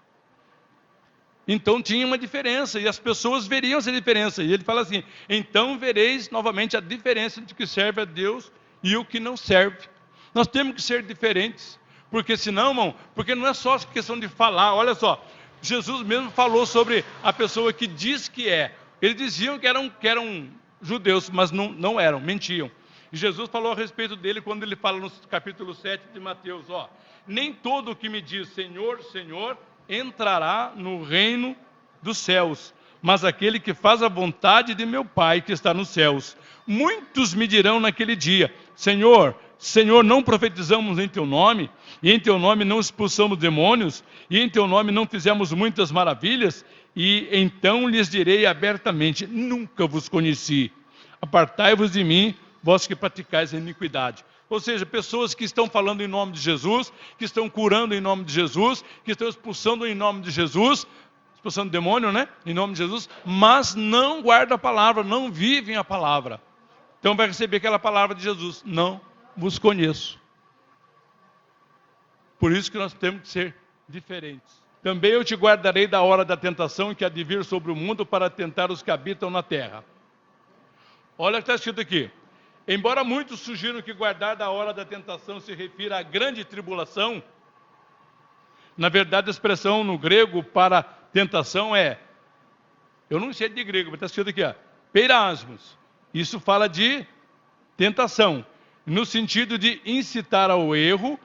Então tinha uma diferença, e as pessoas veriam essa diferença. E ele fala assim, então vereis novamente a diferença entre o que serve a Deus e o que não serve. Nós temos que ser diferentes, porque senão, irmão, porque não é só questão de falar, olha só, Jesus mesmo falou sobre a pessoa que diz que é. Eles diziam que eram judeus, mas não eram, mentiam. E Jesus falou a respeito dele quando ele fala no capítulo 7 de Mateus, nem todo o que me diz Senhor, Senhor, entrará no reino dos céus, mas aquele que faz a vontade de meu Pai que está nos céus. Muitos me dirão naquele dia, Senhor, Senhor, não profetizamos em teu nome, e em teu nome não expulsamos demônios, e em teu nome não fizemos muitas maravilhas? E então lhes direi abertamente: nunca vos conheci. Apartai-vos de mim, vós que praticais a iniquidade. Ou seja, pessoas que estão falando em nome de Jesus, que estão curando em nome de Jesus, que estão expulsando em nome de Jesus, expulsando demônio, né? Em nome de Jesus, mas não guardam a palavra, não vivem a palavra. Então vai receber aquela palavra de Jesus: não vos conheço. Por isso que nós temos que ser diferentes. Também eu te guardarei da hora da tentação que há de vir sobre o mundo para tentar os que habitam na terra. Olha o que está escrito aqui. Embora muitos sugiram que guardar da hora da tentação se refira à grande tribulação, na verdade a expressão no grego para tentação é, eu não sei de grego, mas está escrito aqui, peirasmos. Isso fala de tentação, no sentido de incitar ao erro,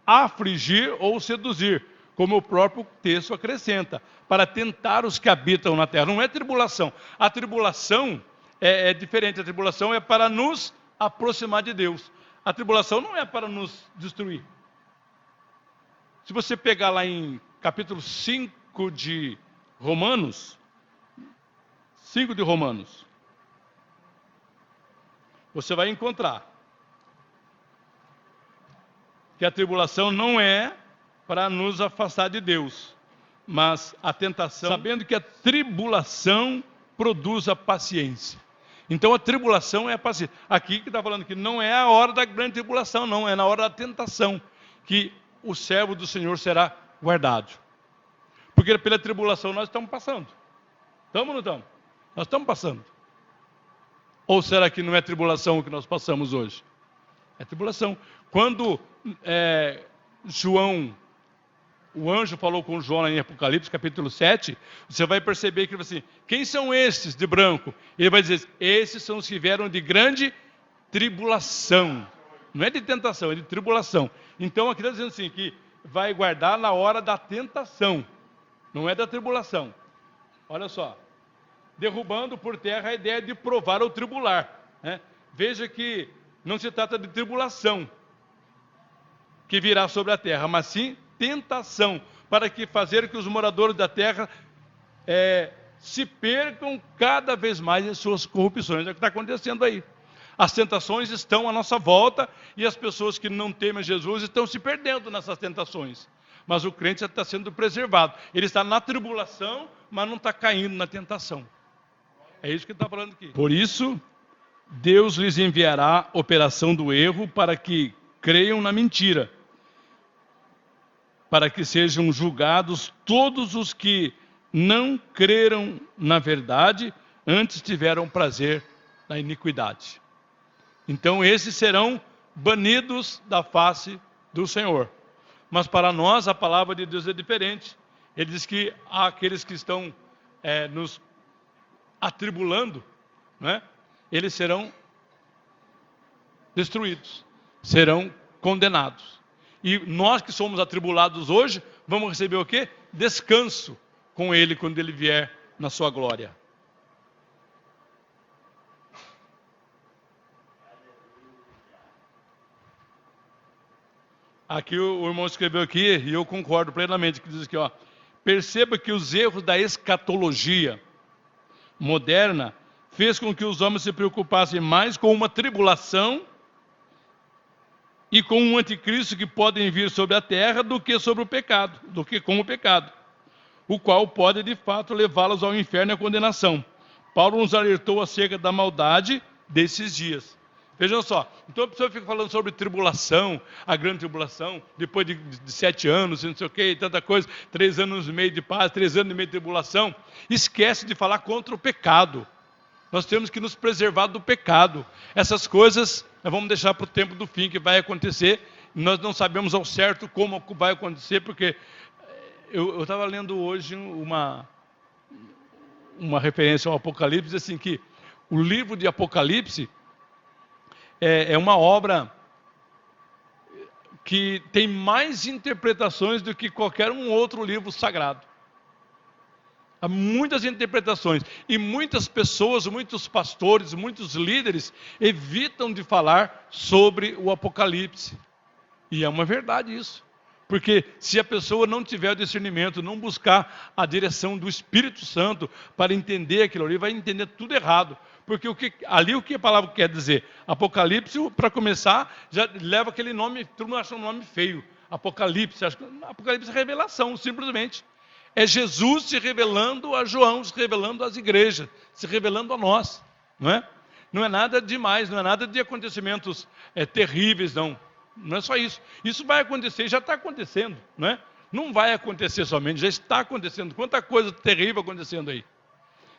afligir ou seduzir, como o próprio texto acrescenta, para tentar os que habitam na terra. Não é tribulação. A tribulação é diferente. A tribulação é para nos aproximar de Deus. A tribulação não é para nos destruir. Se você pegar lá em capítulo 5 de Romanos, você vai encontrar que a tribulação não é para nos afastar de Deus, mas a tentação, sabendo que a tribulação produz a paciência. Então a tribulação é a paciência. Aqui que está falando que não é a hora da grande tribulação, não, é na hora da tentação que o servo do Senhor será guardado. Porque pela tribulação nós estamos passando. Estamos ou não estamos? Nós estamos passando. Ou será que não é tribulação o que nós passamos hoje? É tribulação. Quando o anjo falou com João em Apocalipse, capítulo 7, você vai perceber que ele vai assim: quem são estes de branco? Ele vai dizer: esses são os que vieram de grande tribulação. Não é de tentação, é de tribulação. Então aqui está dizendo assim, que vai guardar na hora da tentação, não é da tribulação. Olha só, derrubando por terra a ideia de provar ou tribular, né? Veja que não se trata de tribulação que virá sobre a terra, mas sim tentação, para que fazer que os moradores da terra se percam cada vez mais em suas corrupções. É o que está acontecendo aí. As tentações estão à nossa volta e as pessoas que não temem Jesus estão se perdendo nessas tentações. Mas o crente já está sendo preservado. Ele está na tribulação, mas não está caindo na tentação. É isso que ele está falando aqui. Por isso, Deus lhes enviará a operação do erro para que creiam na mentira, para que sejam julgados todos os que não creram na verdade, antes tiveram prazer na iniquidade. Então esses serão banidos da face do Senhor. Mas para nós a palavra de Deus é diferente. Ele diz que há aqueles que estão nos atribulando, né? Eles serão destruídos, serão condenados. E nós que somos atribulados hoje, vamos receber o quê? Descanso com Ele quando Ele vier na sua glória. Aqui o irmão escreveu aqui, e eu concordo plenamente, que diz aqui, perceba que os erros da escatologia moderna fez com que os homens se preocupassem mais com uma tribulação e com um anticristo que podem vir sobre a terra do que sobre o pecado, do que com o pecado, o qual pode de fato levá-los ao inferno e à condenação. Paulo nos alertou acerca da maldade desses dias. Vejam só, então a pessoa fica falando sobre tribulação, a grande tribulação, depois de 7 anos, não sei o que, tanta coisa, 3 anos e meio de paz, 3 anos e meio de tribulação, esquece de falar contra o pecado. Nós temos que nos preservar do pecado. Essas coisas nós vamos deixar para o tempo do fim, que vai acontecer. Nós não sabemos ao certo como vai acontecer, porque eu estava lendo hoje uma referência ao Apocalipse, assim, que o livro de Apocalipse é uma obra que tem mais interpretações do que qualquer um outro livro sagrado. Há muitas interpretações. E muitas pessoas, muitos pastores, muitos líderes evitam de falar sobre o Apocalipse. E é uma verdade isso. Porque se a pessoa não tiver o discernimento, não buscar a direção do Espírito Santo para entender aquilo ali, vai entender tudo errado. Porque o que a palavra quer dizer? Apocalipse, para começar, já leva aquele nome, todo mundo acha um nome feio. Apocalipse, Apocalipse é revelação, simplesmente. É Jesus se revelando a João, se revelando às igrejas, se revelando a nós. Não é? Não é nada demais, não é nada de acontecimentos terríveis, não. Não é só isso. Isso vai acontecer, já está acontecendo, não é? Não vai acontecer somente, já está acontecendo. Quanta coisa terrível acontecendo aí.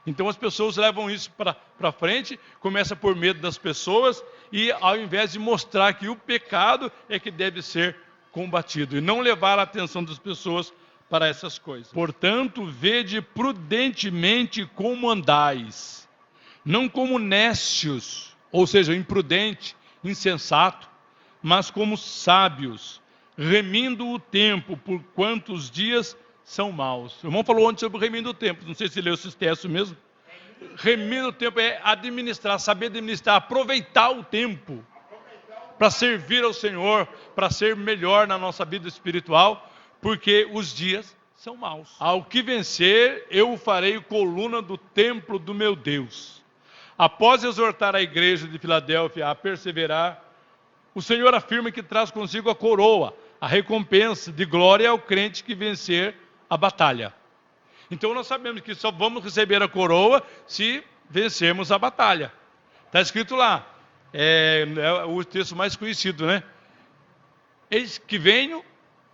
Então as pessoas levam isso para frente, começa por medo das pessoas, e ao invés de mostrar que o pecado é que deve ser combatido, e não levar a atenção das pessoas para essas coisas. Portanto, vede prudentemente como andais, não como néscios, ou seja, imprudente, insensato, mas como sábios, remindo o tempo, por quantos dias são maus. O irmão falou ontem sobre o remindo o tempo, não sei se leu esse texto mesmo. Remindo o tempo é administrar, saber administrar, aproveitar o tempo para servir ao Senhor, para ser melhor na nossa vida espiritual, porque os dias são maus. Ao que vencer, eu o farei coluna do templo do meu Deus. Após exortar a igreja de Filadélfia a perseverar, o Senhor afirma que traz consigo a coroa, a recompensa de glória ao crente que vencer a batalha. Então nós sabemos que só vamos receber a coroa se vencermos a batalha. Está escrito lá, é o texto mais conhecido, né? Eis que venho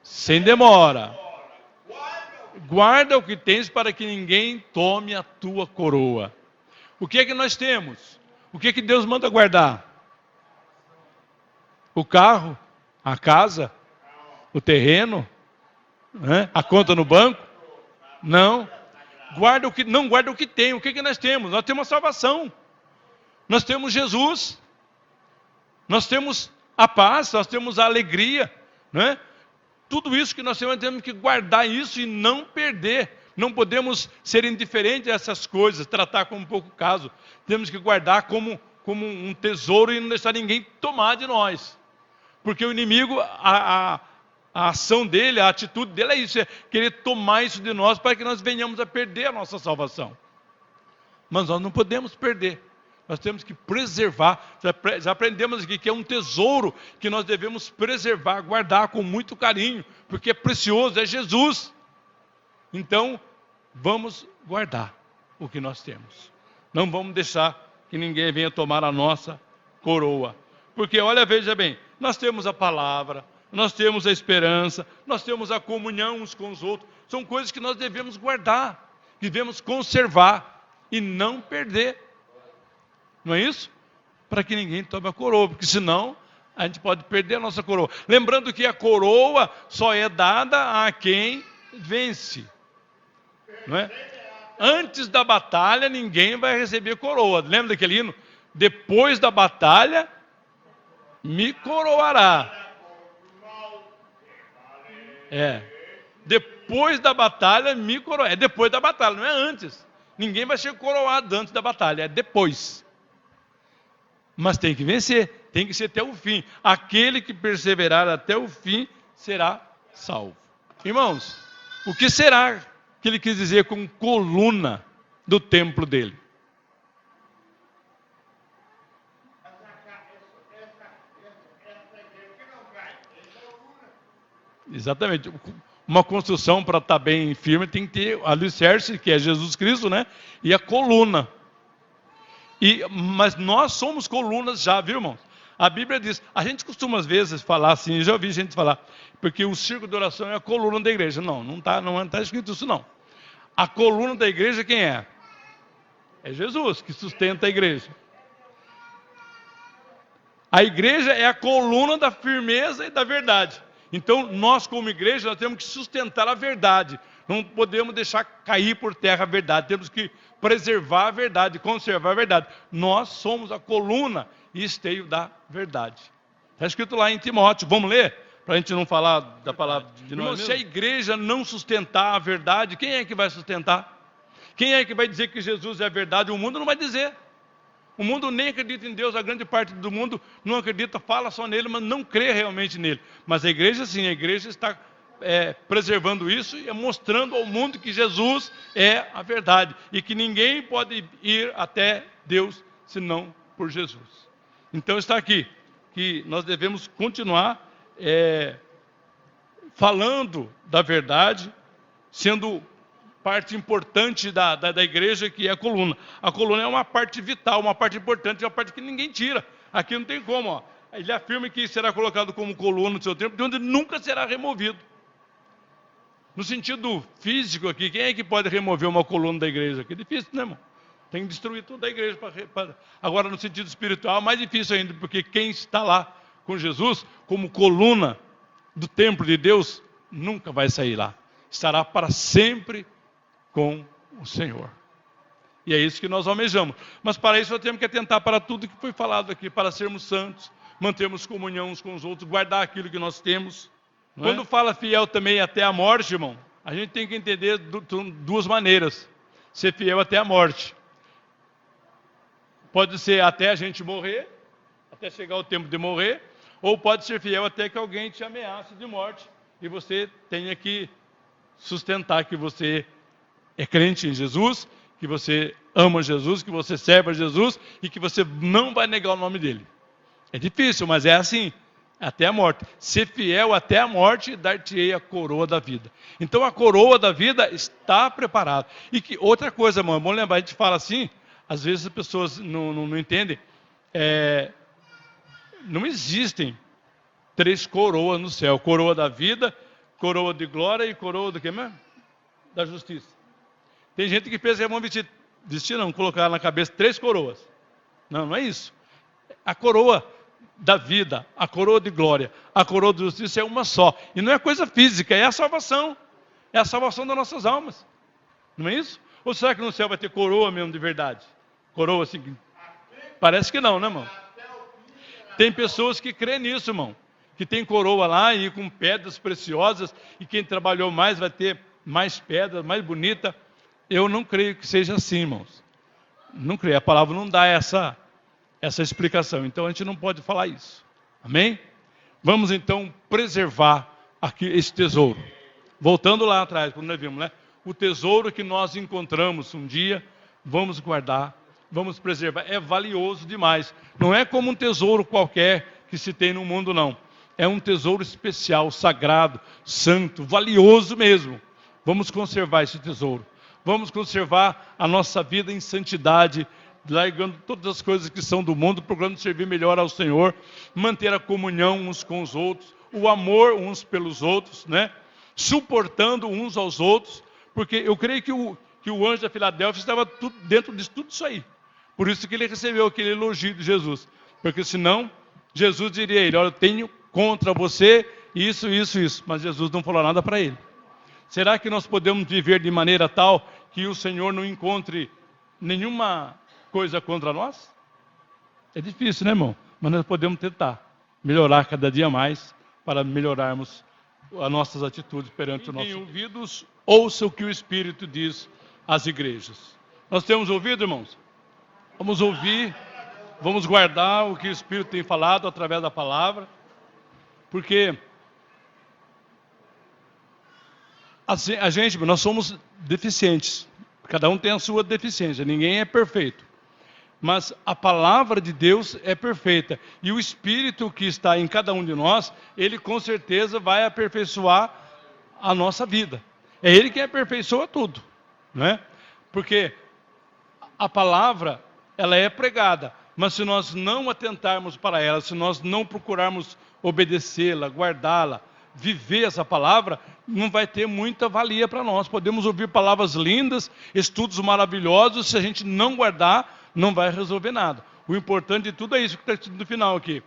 sem demora. Guarda o que tens para que ninguém tome a tua coroa. O que é que nós temos? O que é que Deus manda guardar? O carro, a casa, o terreno, né? A conta no banco? Não. Não guarda o que tem. O que é que nós temos? Nós temos a salvação. Nós temos Jesus. Nós temos a paz, nós temos a alegria, né? Tudo isso que nós temos que guardar isso e não perder. Não podemos ser indiferentes a essas coisas, tratar como pouco caso. Temos que guardar como um tesouro e não deixar ninguém tomar de nós. Porque o inimigo, a ação dele, a atitude dele é isso, é querer tomar isso de nós para que nós venhamos a perder a nossa salvação. Mas nós não podemos perder. Nós temos que preservar. Já aprendemos aqui que é um tesouro que nós devemos preservar, guardar com muito carinho, porque é precioso, é Jesus. Então, vamos guardar o que nós temos. Não vamos deixar que ninguém venha tomar a nossa coroa. Porque, olha, veja bem, nós temos a palavra, nós temos a esperança, nós temos a comunhão uns com os outros. São coisas que nós devemos guardar, que devemos conservar e não perder. Não é isso? Para que ninguém tome a coroa, porque senão a gente pode perder a nossa coroa. Lembrando que a coroa só é dada a quem vence. Não é? Antes da batalha, ninguém vai receber coroa. Lembra daquele hino? Depois da batalha, me coroará. Depois da batalha, me coroará. É depois da batalha, não é antes. Ninguém vai ser coroado antes da batalha, é depois. Mas tem que vencer, tem que ser até o fim. Aquele que perseverar até o fim será salvo. Irmãos, o que será que ele quis dizer com coluna do templo dele? Exatamente. Uma construção para estar bem firme tem que ter o alicerce, que é Jesus Cristo, né? E a coluna. Mas nós somos colunas já, viu, irmãos? A Bíblia diz, a gente costuma às vezes falar assim, já ouvi gente falar, porque o círculo de oração é a coluna da igreja. Não está escrito isso não. A coluna da igreja quem é? É Jesus que sustenta a igreja. A igreja é a coluna da firmeza e da verdade. Então nós como igreja nós temos que sustentar a verdade. Não podemos deixar cair por terra a verdade. Temos que preservar a verdade, conservar a verdade. Nós somos a coluna e esteio da verdade. Está escrito lá em Timóteo. Vamos ler? Para a gente não falar da palavra de nós mesmos. Se a igreja não sustentar a verdade, quem é que vai sustentar? Quem é que vai dizer que Jesus é a verdade? O mundo não vai dizer. O mundo nem acredita em Deus, a grande parte do mundo não acredita, fala só nele, mas não crê realmente nele. Mas a igreja sim, a igreja está preservando isso e mostrando ao mundo que Jesus é a verdade. E que ninguém pode ir até Deus senão por Jesus. Então está aqui, que nós devemos continuar falando da verdade, sendo parte importante da igreja, que é a coluna. A coluna é uma parte vital, uma parte importante, é uma parte que ninguém tira. Aqui não tem como. Ó. Ele afirma que será colocado como coluna no seu tempo, de onde nunca será removido. No sentido físico aqui, quem é que pode remover uma coluna da igreja? Que é difícil, né, irmão? Tem que destruir toda a igreja. Agora, no sentido espiritual, é mais difícil ainda, porque quem está lá com Jesus, como coluna do templo de Deus, nunca vai sair lá. Estará para sempre com o Senhor. E é isso que nós almejamos. Mas para isso nós temos que atentar para tudo que foi falado aqui, para sermos santos, mantermos comunhão uns com os outros, guardar aquilo que nós temos. Quando fala fiel também até a morte, irmão, a gente tem que entender duas maneiras. Ser fiel até a morte. Pode ser até a gente morrer, até chegar o tempo de morrer, ou pode ser fiel até que alguém te ameace de morte e você tenha que sustentar que você é crente em Jesus, que você ama Jesus, que você serve a Jesus e que você não vai negar o nome dele. É difícil, mas é assim, até a morte. Ser fiel até a morte, dar-te-ei a coroa da vida. Então a coroa da vida está preparada. E que outra coisa, irmão, é bom lembrar, a gente fala assim, às vezes as pessoas não entendem, não existem 3 coroas no céu, coroa da vida, coroa de glória e coroa do que mesmo? Da justiça. Tem gente que pensa que vão colocar na cabeça 3 coroas. Não é isso. A coroa da vida, a coroa de glória, a coroa de justiça é uma só. E não é coisa física, é a salvação. É a salvação das nossas almas. Não é isso? Ou será que no céu vai ter coroa mesmo de verdade? Coroa assim? Parece que não, né, irmão? Tem pessoas que creem nisso, irmão. Que tem coroa lá e com pedras preciosas. E quem trabalhou mais vai ter mais pedras, mais bonita. Eu não creio que seja assim, irmãos. Não creio. A palavra não dá essa explicação. Então a gente não pode falar isso. Amém? Vamos então preservar aqui esse tesouro. Voltando lá atrás, quando nós vimos, né? O tesouro que nós encontramos um dia, vamos guardar, vamos preservar. É valioso demais. Não é como um tesouro qualquer que se tem no mundo, não. É um tesouro especial, sagrado, santo, valioso mesmo. Vamos conservar esse tesouro. Vamos conservar a nossa vida em santidade, largando todas as coisas que são do mundo, procurando servir melhor ao Senhor, manter a comunhão uns com os outros, o amor uns pelos outros, né? Suportando uns aos outros, porque eu creio que o anjo da Filadélfia estava dentro de tudo isso aí. Por isso que ele recebeu aquele elogio de Jesus. Porque senão, Jesus diria a ele, olha, eu tenho contra você isso. Mas Jesus não falou nada para ele. Será que nós podemos viver de maneira tal que o Senhor não encontre nenhuma coisa contra nós? É difícil, né, irmão? Mas nós podemos tentar melhorar cada dia mais para melhorarmos as nossas atitudes perante o nosso Deus. Quem tem ouvidos, ouça o que o Espírito diz às igrejas. Nós temos ouvido, irmãos? Vamos ouvir, vamos guardar o que o Espírito tem falado através da palavra, porque assim, nós somos deficientes, cada um tem a sua deficiência, ninguém é perfeito. Mas a palavra de Deus é perfeita. E o Espírito que está em cada um de nós, ele com certeza vai aperfeiçoar a nossa vida. É ele que aperfeiçoa tudo, né? Porque a palavra, ela é pregada. Mas se nós não atentarmos para ela, se nós não procurarmos obedecê-la, guardá-la, viver essa palavra, não vai ter muita valia para nós. Podemos ouvir palavras lindas, estudos maravilhosos, se a gente não guardar, não vai resolver nada. O importante de tudo é isso que está escrito no final aqui.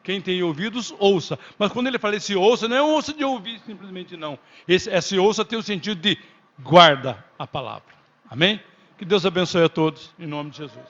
Quem tem ouvidos, ouça. Mas quando ele fala esse ouça, não é ouça de ouvir simplesmente não. Esse ouça tem o sentido de guarda a palavra. Amém? Que Deus abençoe a todos, em nome de Jesus.